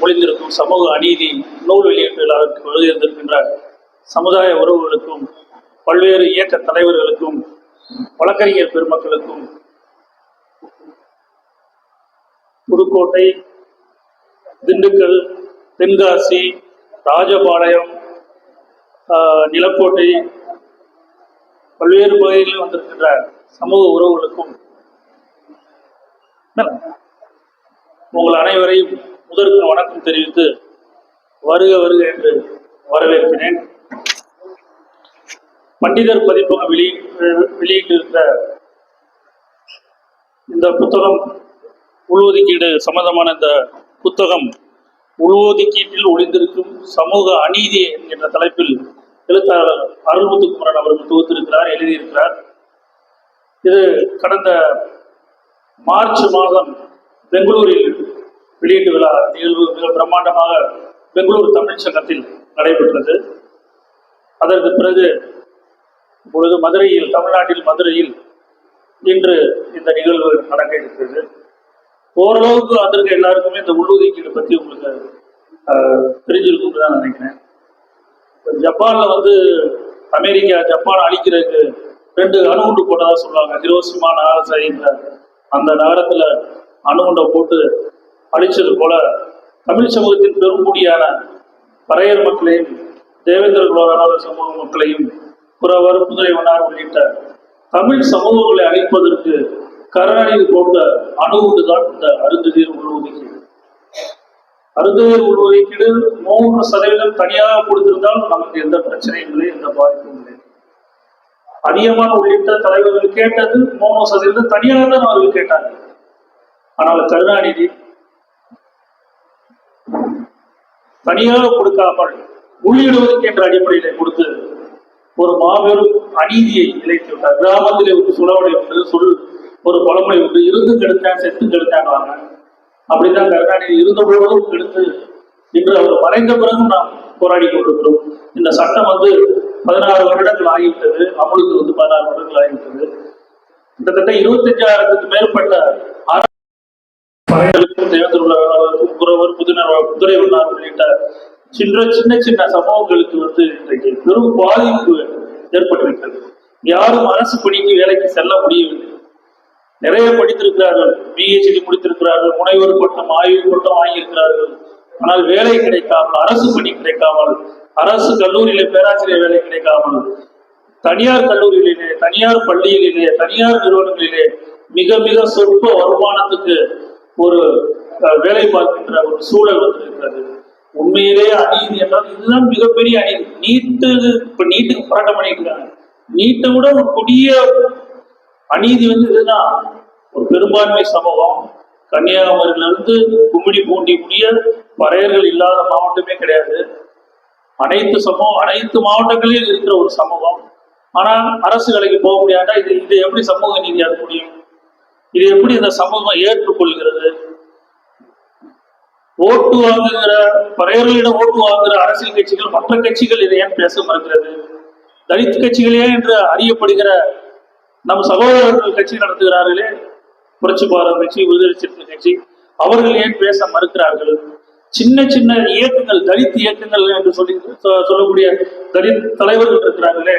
ஒளிந்திருக்கும் சமூக அநீதி நூல் வெளியீட்டு விழாவிற்கு வருகின்றிருக்கின்ற சமுதாய உறவுகளுக்கும் பல்வேறு இயக்க தலைவர்களுக்கும் வழக்கறிஞர் பெருமக்களுக்கும் புதுக்கோட்டை, திண்டுக்கல், தென்காசி, ராஜபாளையம், நிலக்கோட்டை பல்வேறு பகுதிகளில் வந்திருக்கின்ற சமூக உறவுகளுக்கும் உங்கள் அனைவரையும் முதற்கு வணக்கம் தெரிவித்து வருக வருக என்று வரவேற்கிறேன். பண்டிதர் பதிப்பகம் வெளியிட்டிருக்கிற இந்த புத்தகம் உள்ஒதுக்கீடு சம்பந்தமான இந்த புத்தகம் உள்ஒதுக்கீட்டில் ஒளிந்திருக்கும் சமூக அநீதி என்கின்ற தலைப்பில் எழுத்தாளர் அருள்முத்துக்குமரன் அவர்கள் தொகுத்திருக்கிறார், எழுதியிருக்கிறார். இது கடந்த மார்ச் மாதம் பெங்களூரில் வெளியீட்டு விழா நிகழ்வு மிக பிரம்மாண்டமாக பெங்களூர் தமிழ் சங்கத்தில் நடைபெற்றது. அதற்கு பிறகு இப்பொழுது மதுரையில், தமிழ்நாட்டில் மதுரையில் இன்று இந்த நிகழ்வு நடக்க இருக்கிறது. ஓரளவுக்கு அதற்கு எல்லாருக்குமே இந்த உள்ளொதுக்கீடு பற்றி உங்களுக்கு தெரிஞ்சிருக்கும் தான் நினைக்கிறேன். ஜப்பான்ல அமெரிக்கா ஜப்பான் அழிக்கிறதுக்கு 2 அணுகுண்டு போட்டதா சொல்லுவாங்க. ஹிரோஷிமா நாகசாகின்ற அந்த நகரத்துல அணுகுண்டை போட்டு அழிச்சது போல தமிழ் சமூகத்தின் பெரும்படியான பறையர் மக்களையும், தேவேந்திர குலோரான சமூக மக்களையும், புறவர், குதிரைவனார் உள்ளிட்ட தமிழ் சமூகங்களை அழிப்பதற்கு கருணாநிதி போட்ட அணுகுண்டு தான் இந்த அருந்ததியர் உள்ஒதுக்கீடு. அருந்ததியர் உள்ஒதுக்கீடு 3% தனியாக கொடுத்திருந்தால் நமக்கு எந்த பிரச்சனையும் இல்லை, எந்த பாதிப்பும் இல்லை. அதிகமான உள்ளிட்ட தலைவர்கள் கேட்டது 3% தனியாக தான் அவர்கள் கேட்டாங்க. ஆனால் கருணாநிதி தனியாக கொடுக்காமல் உள்ளிடுவதற்கு என்ற அடிப்படையில கொடுத்து ஒரு மாபெரும் அநீதியை இழைத்து விட்டார். கிராமத்திலே ஒரு சுழவடை உண்டு, ஒரு பழமொழி உண்டு, இருந்து கெடுத்தான் செத்து கெடுத்தாங்க. அப்படிதான் கருணாநிதி இருந்த பொழுதும் கெடுத்து இன்று அவர் மறைந்த பிறகும் நாம் போராடி கொண்டிருக்கிறோம். இந்த சட்டம் 16 வருடங்கள் ஆகிவிட்டது, அமலுக்கு 16 வருடங்கள் ஆகிவிட்டது. கிட்டத்தட்ட 25,000க்கு மேற்பட்ட புறவர், குதிரைவனார் உள்ளிட்ட சின்ன சின்ன சம்பவங்களுக்கு இன்றைக்கு பெரும் பாதிப்பு ஏற்பட்டிருக்கிறது. யாரும் அரசு பணிக்கு வேலைக்கு செல்ல முடியவில்லை. நிறைய படித்திருக்கிறார்கள், பிஹெச்டி முடித்திருக்கிறார்கள், முனைவர் பட்டம், ஆய்வு பட்டம் வாங்கியிருக்கிறார்கள். ஆனால் வேலை கிடைக்காமல், அரசு பணி கிடைக்காமல், அரசு கல்லூரியிலே பேராசிரியர் வேலை கிடைக்காமல், தனியார் கல்லூரிகளிலே, தனியார் பள்ளிகளிலே, தனியார் நிறுவனங்களிலே மிக மிக சொற்ப வருமானத்துக்கு ஒரு வேலை பார்க்கின்ற ஒரு சூழல் வந்திருக்கிறது. உண்மையிலே அநீதி என்றால் இதுதான் மிகப்பெரிய அநீதி. நீட்டுக்கு போராட்டம் பண்ணிட்டு இருக்காங்க. நீட்டை விட ஒரு கொடிய அநீதி இதுதான். ஒரு பெரும்பான்மை சமூகம் கன்னியாகுமரியிலிருந்து கும்மிடி பூண்டி முடிய பறையர்கள் இல்லாத மாவட்டமே கிடையாது. அனைத்து மாவட்டங்களிலும் இருக்கிற ஒரு சமூகம். ஆனால் அரசு வேலைக்கு போக முடியாதா? இது எப்படி சமூக நீதியாக முடியும்? இது எப்படி இந்த சமூகம் ஏற்றுக்கொள்கிறது? ஓட்டு வாங்குகிற பறையர்களிடம் ஓட்டு வாங்குகிற அரசியல் கட்சிகள், மற்ற கட்சிகள் இதை ஏன் பேச மறுக்கிறது? தலித் கட்சிகளே என்று அறியப்படுகிற நம் சகோதரர்கள் கட்சி நடத்துகிறார்களே, புரட்சி பாரத கட்சி, விடுதலை சிறுத்தை கட்சி, அவர்கள் ஏன் பேச மறுக்கிறார்கள்? சின்ன சின்ன இயக்கங்கள், தலித் இயக்கங்கள் என்று சொல்லக்கூடிய தலித் தலைவர்கள் இருக்கிறார்களே,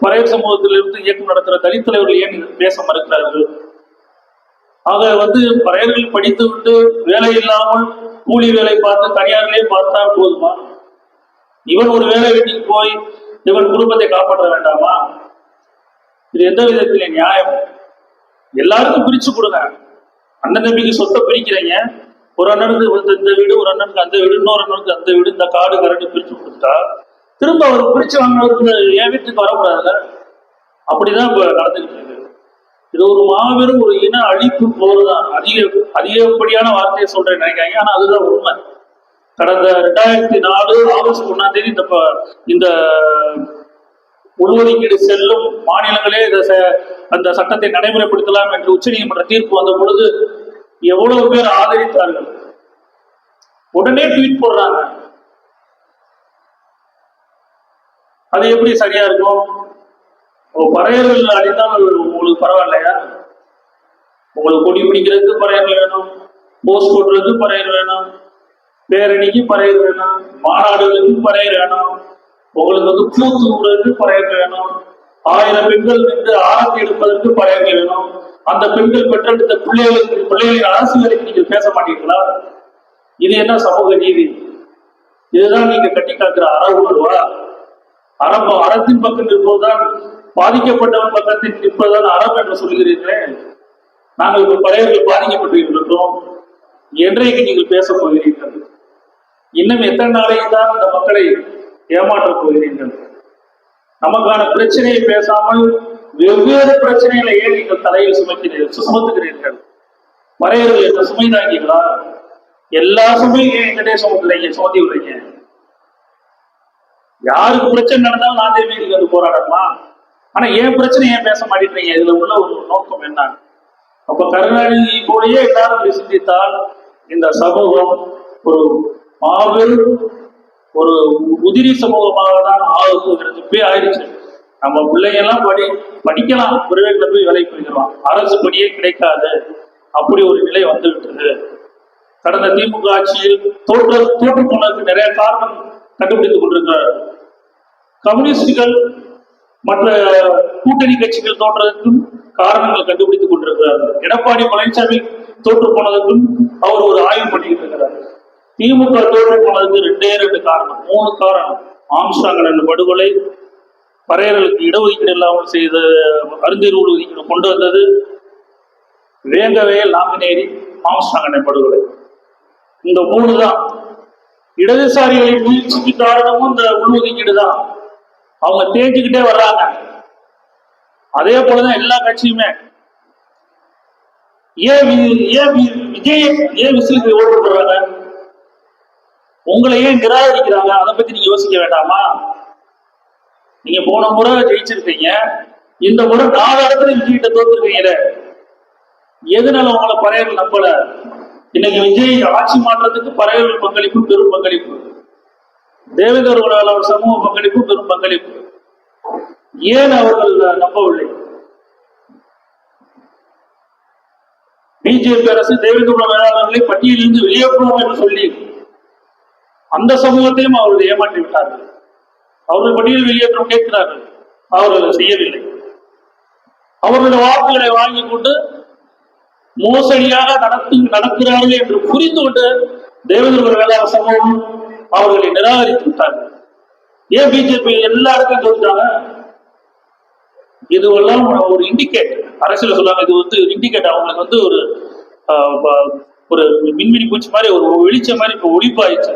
பறையர் சமூகத்திலிருந்து இயக்கம் நடத்துகிற தலித் தலைவர்கள் ஏன் பேச மறுக்கிறார்கள்? ஆக பறையர்கள் படித்து விட்டு வேலை இல்லாமல் கூலி வேலை பார்த்து தனியார்களே பார்த்தால் போதுமா? இவன் ஒரு வேலை வீட்டுக்கு போய் இவன் குடும்பத்தை காப்பாற்ற வேண்டாமா? இது எந்த விதத்திலே நியாயம்? எல்லாருக்கும் பிரிச்சு கொடுங்க. அண்ணன் தம்பிக்கு சொத்தை பிரிக்கிறீங்க. ஒரு அண்ணனுக்கு இந்த வீடு, ஒரு அண்ணனுக்கு அந்த வீடு, இன்னொரு அண்ணனுக்கு அந்த வீடு, இந்த காடு கரண்டு பிரிச்சு கொடுத்தா திரும்ப அவர் பிரிச்சு வாங்கினவருக்கு என் வீட்டுக்கு வரக்கூடாதுல்ல? அப்படிதான் இப்ப நடந்துகிட்டு இருக்கு. இது ஒரு மாபெரும் ஒரு இன அழிப்பு போர்தான். அதிகப்படியான வார்த்தையை சொல்றேன் நினைக்காங்க, ஆனா அதுதான் உண்மை. கடந்த 2004 ஆகஸ்ட் 1ஆம் இந்த உள்ஒதுக்கீடு செல்லும் மாநிலங்களே அந்த சட்டத்தை நடைமுறைப்படுத்தலாம் என்று உச்சநீதிமன்ற தீர்ப்பு வந்த பொழுது எவ்வளவு பேர் ஆதரித்தார்கள். உடனே ட்வீட் போடுறாங்க. அது எப்படி சரியா இருக்கும்? பறையர்கள் அழிந்தால் உங்களுக்கு பரவாயில்லையா? உங்களுக்கு கொடி பிடிக்கிறதுக்கு பறையர்கள் வேணும், போஸ்ட் போடுறதுக்கு பறையர் வேணும், பேரணிக்கு பறையர் வேணும், மாநாடுகளுக்கு பறையர் வேணும், உங்களுக்கு வந்து கூத்து விடுறதுக்கு பறையர் வேணும், 1000 பெண்கள் நின்று ஆரத்தி எடுப்பதற்கு பறையர்கள் வேணும். அந்த பெண்கள் பெற்றெடுத்த பிள்ளைகளின் அரசியலுக்கு நீங்க பேச மாட்டீங்களா? இது என்ன சமூக நீதி? இதுதான் நீங்க கட்டி காக்கிற அறவுணர்வா? அறத்தின் பக்கம் நிற்பதுதான், பாதிக்கப்பட்டவன் பக்கத்தில் நிற்பதுதான் அறம் என்று சொல்கிறீர்களே. நாங்கள் இப்ப பறையர்கள் பாதிக்கப்பட்டு இருக்கிறோம். என்றைக்கு நீங்கள் பேச போகிறீர்கள்? இன்னும் எத்தனை நாளைக்கு தான் இந்த மக்களை ஏமாற்றப் போகிறீர்கள்? நமக்கான பிரச்சனையை பேசாமல் வெவ்வேறு பிரச்சனைகளை ஏன் நீங்கள் தலையில் சுமத்துகிறீர்கள்? பறையர்கள் என்ன சுமை தாங்கிங்களா? எல்லா சுமையும் ஏன் எங்கிட்டே சுமத்தி விடுறீங்க? யாருக்கு பிரச்சனை நடந்தாலும் நான் வீட்டுக்கு வந்து போராடணுமா? ஆனா ஏன் பிரச்சனை ஏன் பேச மாட்டேங்கிறீங்க? இதுல உள்ள ஒரு நோக்கம் என்ன? அப்ப கருணாநிதி போலயே எல்லாரும் சிந்தித்தால் இந்த சமூகம் ஒரு மாபெரும் ஒரு உதிரி சமூகமாக தான் ஆகுங்கிறது ஆயிடுச்சு. நம்ம பிள்ளைங்கெல்லாம் படிக்கலாம், பிரைவேட்ல போய் வேலைக்கு போய்க்கலாம், அரசு படியே கிடைக்காது, அப்படி ஒரு நிலை வந்துவிட்டது. கடந்த திமுக ஆட்சியில் தோற்று போனதுக்கு நிறைய காரணம் கண்டுபிடித்துக் கொண்டிருக்கிறார். கம்யூனிஸ்டுகள் மற்ற கூட்டணி கட்சிகள் தோன்றதுக்கும் காரணங்கள் கண்டுபிடித்துக் கொண்டிருக்கிறார்கள். எடப்பாடி பழனிசாமி தோற்று போனதுக்கும் அவர் ஒரு ஆய்வு பண்ணிக்கிட்டு இருக்கிறார். திமுக தோற்று போனதுக்கு 2 காரணம், 3 காரணம். ஆம்ஸ்ட்ராங் என்ற படுகொலை, பறையர்களுக்கு இடஒதுக்கீடு இல்லாமல் செய்த அருந்தேர்வு ஒதுக்கீடு கொண்டு வந்தது, வேங்கவேல் நாங்குநேரி ஆம்ஸ்ட்ராங் படுகொலை. இந்த 3 தான். இடதுசாரிகளின் முயற்சிக்கு காரணமும் இந்த உள்ஒதுக்கீடு தான். அவங்க தேஞ்சுக்கிட்டே வர்றாங்க. அதே போலதான் எல்லா கட்சியுமே. விஜய் ஏன் விசிலுக்கு ஓட்டு போடுறாங்க? உங்களை ஏன் நிராகரிக்கிறாங்க? அதை பத்தி நீங்க யோசிக்க வேண்டாமா? நீங்க போன முறை ஜெயிச்சிருக்கீங்க, இந்த முறை 4 இடத்துல விஜய்கிட்ட தோத்துருக்கீங்க. எதனால உங்களை பறையர்கள் நம்பல? இன்னைக்கு விஜய் ஆட்சி மாற்றத்துக்கு பறையர்கள் பங்களிப்பு பெரும் பங்களிப்பு, தேவேந்திர சமூக பங்களிப்பு பெரும் பங்களிப்பு. ஏன் அவர்கள் நம்பவில்லை? பிஜேபி அரசு தேவேந்திர வேளாளர்களை பட்டியலிருந்து வெளியேற்றுவோம் என்று சொல்லி அந்த சமூகத்தையும் அவர்கள் ஏமாற்றி விட்டார்கள். அவர்கள் பட்டியல் வெளியேற்றம் கேட்கிறார்கள், அவர்கள் செய்யவில்லை. அவர்களுடைய வாக்குகளை வாங்கி கொண்டு மோசடியாக நடக்கிறார்கள் என்று புரிந்து கொண்டு தேவேந்திர வேளாளர் சமூகம் அவர்களை நிராகரித்து விட்டார்கள். ஏன் பிஜேபி எல்லா இடத்தையும் தோற்றாங்க? இதுவெல்லாம் ஒரு இண்டிகேட். அரசியல் சொல்லுவாங்க, இது வந்து இண்டிகேட். அவங்களுக்கு வந்து ஒரு மின்மினி பூச்சி மாதிரி, ஒரு வெளிச்சம் மாதிரி இப்ப ஒளிப்பாயிடுச்சு.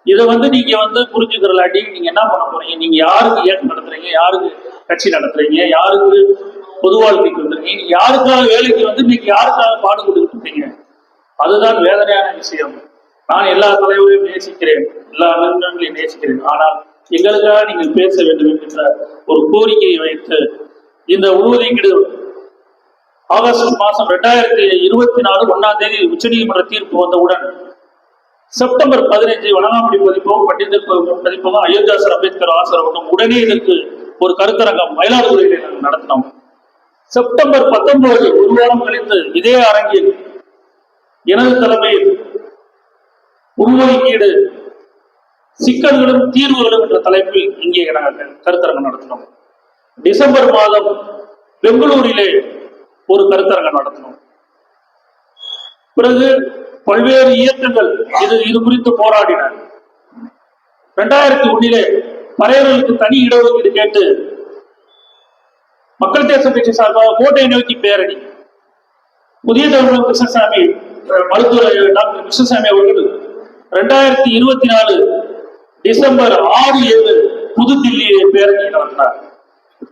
இதை வந்து நீங்க வந்து புரிஞ்சுக்கிறலாட்டி நீங்க என்ன பண்ண போறீங்க? நீங்க யாருக்கு இயக்கம் நடத்துறீங்க? யாருக்கு கட்சி நடத்துறீங்க? யாருக்கு பொது வாழ்க்கைக்கு வந்துருக்கீங்க? நீங்க யாருக்காக வேலைக்கு வந்து நீங்க யாருக்காக பாடு கொடுத்துட்டு இருக்கீங்க? அதுதான் வேதனையான விஷயம். நான் எல்லா தலைவரையும் நேசிக்கிறேன், எல்லா நண்பர்களையும் நேசிக்கிறேன். ஆனால் எங்களுக்காக நீங்கள் பேச வேண்டும் என்கின்ற ஒரு கோரிக்கையை வைத்து இந்த ஒதுக்கீடு ஆகஸ்ட் மாதம் 2024 1ஆம் தேதி உச்சநீதிமன்ற தீர்ப்பு வந்தவுடன் செப்டம்பர் 15 வணங்காமுடி பதிப்பகம், பண்டிதர் பதிப்பகம், அயோத்தியாசர் அம்பேத்கர் ஆசிரமம் உடனே இதற்கு ஒரு கருத்தரங்கம் மயிலாடுதுறையில் நாங்கள் நடத்தினோம். செப்டம்பர் 19 ஒரு வாரம் கழித்து இதே அரங்கில் எனது தலைமையில் உள்ஒதுக்கீடு சிக்கல்களும் தீர்வுகளும் என்ற தலைப்பில் இங்கே நாங்கள் கருத்தரங்கம் நடத்தினோம். டிசம்பர் மாதம் பெங்களூரிலே ஒரு கருத்தரங்கம் நடத்தினோம். பிறகு பல்வேறு இயக்கங்கள் இது குறித்து போராடின. 2001 பறையர்களுக்கு தனி இடஒதுக்கீடு கேட்டு மக்கள் தேசம் கட்சி சார்பாக கோட்டையை நோக்கி பேரணி. புதிய தமிழகம் கிருஷ்ணசாமி, மருத்துவர் டாக்டர் கிருஷ்ணசாமி அவர்கள் 2024 டிசம்பர் 6-7 புதுதில்லியில் பேரணி நடத்தினார்.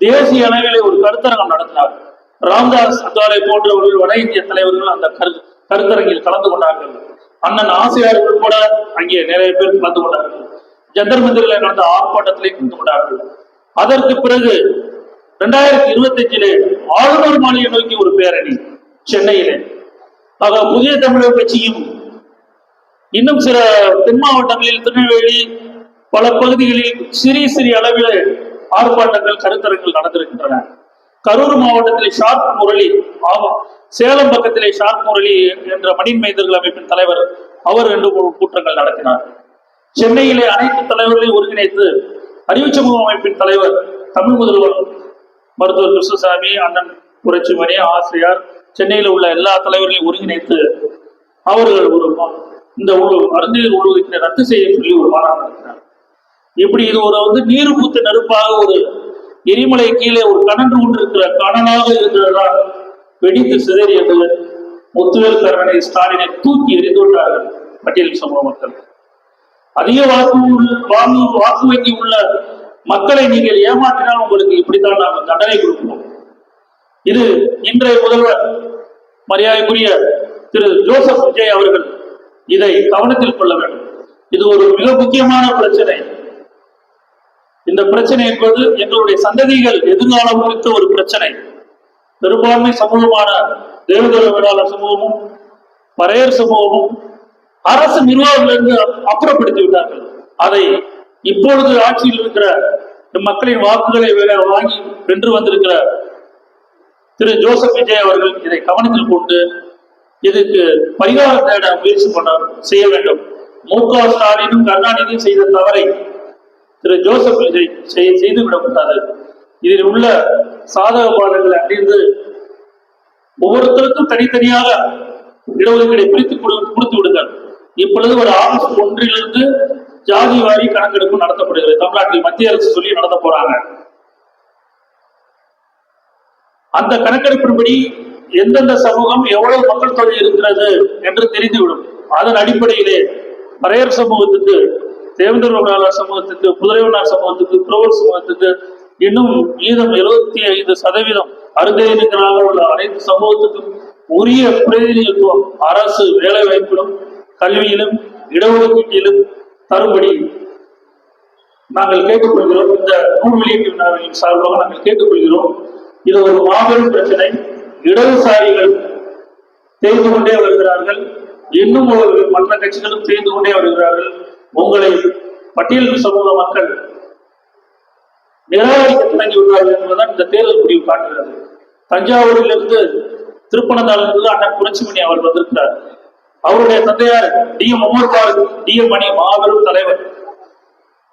தேசிய அளவிலே ஒரு கருத்தரங்கம் நடத்தினார். ராம்தாஸ் அத்வாலே போன்றவர்கள், வட இந்திய தலைவர்கள் அந்த கருத்தரங்கில் கலந்து கொண்டார்கள். அண்ணன் ஆசிரியர் உட்பட அங்கே நிறைய பேர் கலந்து கொண்டார்கள். ஜந்தர் மந்திரில் நடந்த ஆர்ப்பாட்டத்திலே கலந்து கொண்டார்கள். அதற்கு பிறகு 2025 ஆளுநர் மாளிகை நோக்கி ஒரு பேரணி சென்னையிலே. ஆக புதிய தமிழக கட்சியும் இன்னும் சில தென் மாவட்டங்களில், திருநெல்வேலி பல பகுதிகளில் சிறிய அளவில் ஆர்ப்பாட்டங்கள், கருத்தரங்கள் நடந்திருக்கின்றன. கரூர் மாவட்டத்திலே ஷார்க் முரளி, சேலம் பக்கத்திலே ஷார்க் முரளி என்ற மணிமேதர்கள் அமைப்பின் தலைவர் அவர் 2-3 கூட்டங்கள் நடத்தினார். சென்னையிலே அனைத்து தலைவர்களையும் ஒருங்கிணைத்து அறிவு சமூக அமைப்பின் தலைவர் தமிழ் முதல்வர் மருத்துவர் கிருஷ்ணசாமி, அண்ணன் புரட்சிமணி, ஆசிரியர், சென்னையில் உள்ள எல்லா தலைவர்களையும் ஒருங்கிணைத்து அவர்கள் இந்த அருந்ததியர் உள்ஒதுக்கீட்டை ரத்து செய்ய சொல்லி ஒரு மாநாடு நடத்தினார். இப்படி இது ஒரு நீர் பூத்த நெருப்பாக ஒரு எரிமலை கீழே ஒரு கனன்று கொண்டிருக்கிற கனலாக இருக்கிறதா வெடித்து சிதறியது. முத்துவேல் கருணை ஸ்டாலினை தூக்கி எறிந்துள்ளார்கள் பட்டியல் சமூக மக்கள். அதிக வாக்கு வங்கி உள்ள மக்களை நீங்கள் ஏமாற்றினால் உங்களுக்கு இப்படித்தான் நாங்கள் தண்டனை கொடுப்போம். இது இன்றைய முதல்வர் மரியாதைக்குரிய திரு ஜோசப் விஜய் அவர்கள் இதை கவனத்தில் கொள்ள வேண்டும். இது ஒரு மிக முக்கியமான பிரச்சனை. இந்த பிரச்சனை என்பது எங்களுடைய சந்ததிகள் எதிர்காலம் குறித்த ஒரு பிரச்சனை. பெரும்பான்மை சமூகமான தேவேந்திர வேளாளர் சமூகமும் பறையர் சமூகமும் அரசு நிர்வாகத்திலிருந்து அப்புறப்படுத்தி விட்டார்கள். அதை இப்பொழுது ஆட்சியில் இருக்கிற மக்களின் வாக்குகளை வாங்கி வென்று வந்திருக்கிற திரு ஜோசப் விஜய் அவர்கள் இதை கவனத்தில் கொண்டு இதுக்கு பரிகாரம் தேட முயற்சி செய்ய வேண்டும். மு.க. ஸ்டாலினும் கருணாநிதியும் செய்த தவறை திரு ஜோசப் விஜய் செய்துவிடக்கூடாது. இதில் உள்ள சாதக பாடங்களை அறிந்து ஒவ்வொருத்தருக்கும் தனித்தனியாக இடஒதுக்கீடை பிரித்து கொடுத்து விடுங்கள். இப்பொழுது ஒரு ஆகஸ்ட் 1 ஜாதி வாரி கணக்கெடுப்பு நடத்தப்படுகிறது. தமிழ்நாட்டில் மத்திய அரசு சொல்லி நடத்த போறாங்க. அந்த கணக்கெடுப்பின்படி எந்தெந்த சமூகம் எவ்வளவு மக்கள் தொகை இருக்கிறது என்று தெரிந்துவிடும். அதன் அடிப்படையிலே பறையர் சமூகத்துக்கு, தேவேந்திர வேளாளர் சமூகத்துக்கு, புதுரைவனார் சமூகத்துக்கு, புலவர் சமூகத்துக்கு இன்னும் மீதம் 75% அருந்ததியர்களாக உள்ள அனைத்து சமூகத்துக்கும் உரிய பிரதிநிதித்துவம் அரசு வேலை வாய்ப்பிலும் கல்வியிலும் இடஒதுக்கீட்டிலும் தரும்படி நாங்கள் கேட்டுக்கொள்கிறோம். இந்த நூல் வெளியீட்டு விழாவின் சார்பாக நாங்கள் கேட்டுக்கொள்கிறோம். இது ஒரு மாபெரும் பிரச்சனை. இடதுசாரிகள் தேய்ந்து கொண்டே வருகிறார்கள். இன்னும் மற்ற கட்சிகளும் தேய்ந்து கொண்டே வருகிறார்கள். உங்களை பட்டியல் சமூக மக்கள் நிராகரிக்க தொடங்கிவிட்டார்கள் என்பதுதான் இந்த தேர்தல் முடிவு காட்டுகிறது. தஞ்சாவூரிலிருந்து திருப்பனந்தாளிலிருந்து அண்ணன் புரட்சிமணி அவர் வந்திருக்கிறார். அவருடைய தந்தையார் டி.எம். டி.எம். மணி மாபெரும் தலைவர்.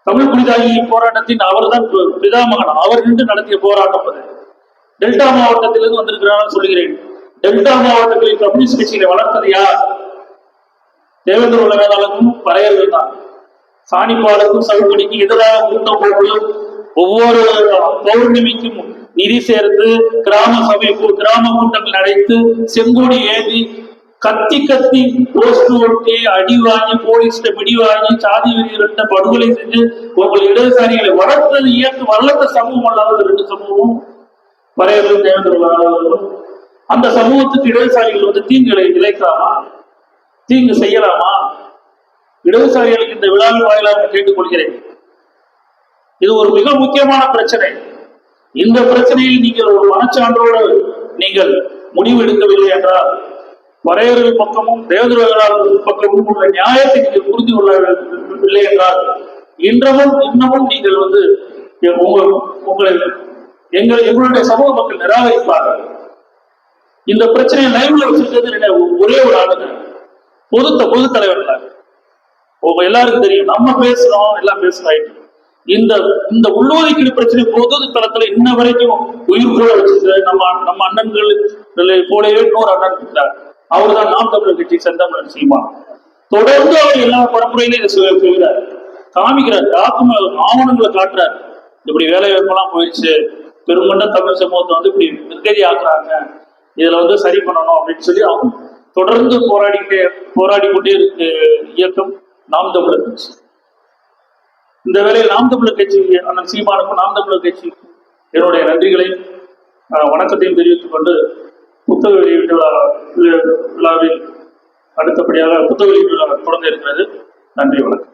தமிழ் புலிதாகி போராட்டத்தின் அவர்தான் பிதாமகன். அவர் நின்று நடத்திய போராட்டம் அது. டெல்டா மாவட்டத்திலிருந்து வந்திருக்கிறார் சொல்கிறேன். டெல்டா மாவட்டங்களில் கம்யூனிஸ்ட் கட்சிகளை வளர்த்தது யார்? தேவேந்திர வேளாளரும் பறையர்கள் தான். சாணிப்பாலுக்கும் சவுக்கடிக்கும் எதிராக கூட்டம் போட்டு ஒவ்வொரு பௌர்ணமிக்கும் நிதி சேர்த்து கிராம கூட்டங்கள் நடத்தி செங்கோடி ஏந்தி கத்தி போஸ்ட் ஓட்டி அடி வாங்கி போலீஸ்ட பிடி வாங்கி சாதி வெறியர்கிட்ட படுகொலை செஞ்சு உங்கள் இடதுசாரிகளை வளர்த்த சமூகம் அல்லாத 2 சமூகமும் பறையர்களும் தேவேந்திர வேளாளர்களும். அந்த சமூகத்துக்கு இடதுசாரிகள் தீங்குகளை விளைக்கலாமா? தீங்கு செய்யலாமா? இடதுசாரிகளுக்கு இந்த விழாவின் வாயிலாக கேட்டுக்கொள்கிறேன். இது ஒரு மிக முக்கியமான பிரச்சனை. இந்த பிரச்சனையில் நீங்கள் ஒரு மனச்சான்றோடு நீங்கள் முடிவு எடுக்கவில்லை என்றால் பறையர்கள் பக்கமும் தேவேந்திர வேளாளர்கள் பக்கமும் உள்ள நியாயத்தை நீங்கள் புரிந்து கொள்ளவில்லை என்றால் இன்னமும் நீங்கள் உங்களை எங்களுடைய சமூக மக்கள் நிராகரிப்பார்கள். இந்த பிரச்சனையை லைவ்ல வச்சிருக்கிறது ஒரே ஒரு ஆளுங்க, பொது தலைவர்கள். உங்க எல்லாருக்கும் தெரியும், நம்ம பேசுறோம், எல்லாம் பேசுறாயிட்டு. இந்த உள்ளொதுக்கீடு பிரச்சனை பொது தளத்துல இன்ன வரைக்கும் உயிர் கூட வச்சிருக்க நம்ம அண்ணன்கள் போலவே இன்னொரு அண்ணன் இருக்கிறார். அவர் தான் நாம் தமிழர் கட்சி செந்தமிழன் சீமான். தொடர்ந்து அவர் எல்லா பரப்புரையிலும் இதை செய்கிறார், காமிக்கிறார், ஆவணங்களை காட்டுறார். இப்படி வேலை வாய்ப்பெல்லாம் போயிடுச்சு, பெருமண்ட தமிழ் சமூகத்தை இப்படி நிர்கதி ஆக்குறாங்க, இதுல சரி பண்ணணும் அப்படின்னு சொல்லி அவங்க தொடர்ந்து போராடி கொண்டே இருக்கு இயக்கம் நாம் தமிழர் கட்சி. இந்த வேளையில் நாம் தமிழர் கட்சி அண்ணன் சீமானுக்கும் நாம் தமிழர் கட்சி என்னுடைய நன்றிகளையும் வணக்கத்தையும் தெரிவித்துக் கொண்டு புத்தக வெளியீட்டு விழாவில் அடுத்தபடியாக புத்தக வெளியீட்டு விழா தொடங்க இருக்கிறது. நன்றி, வணக்கம்.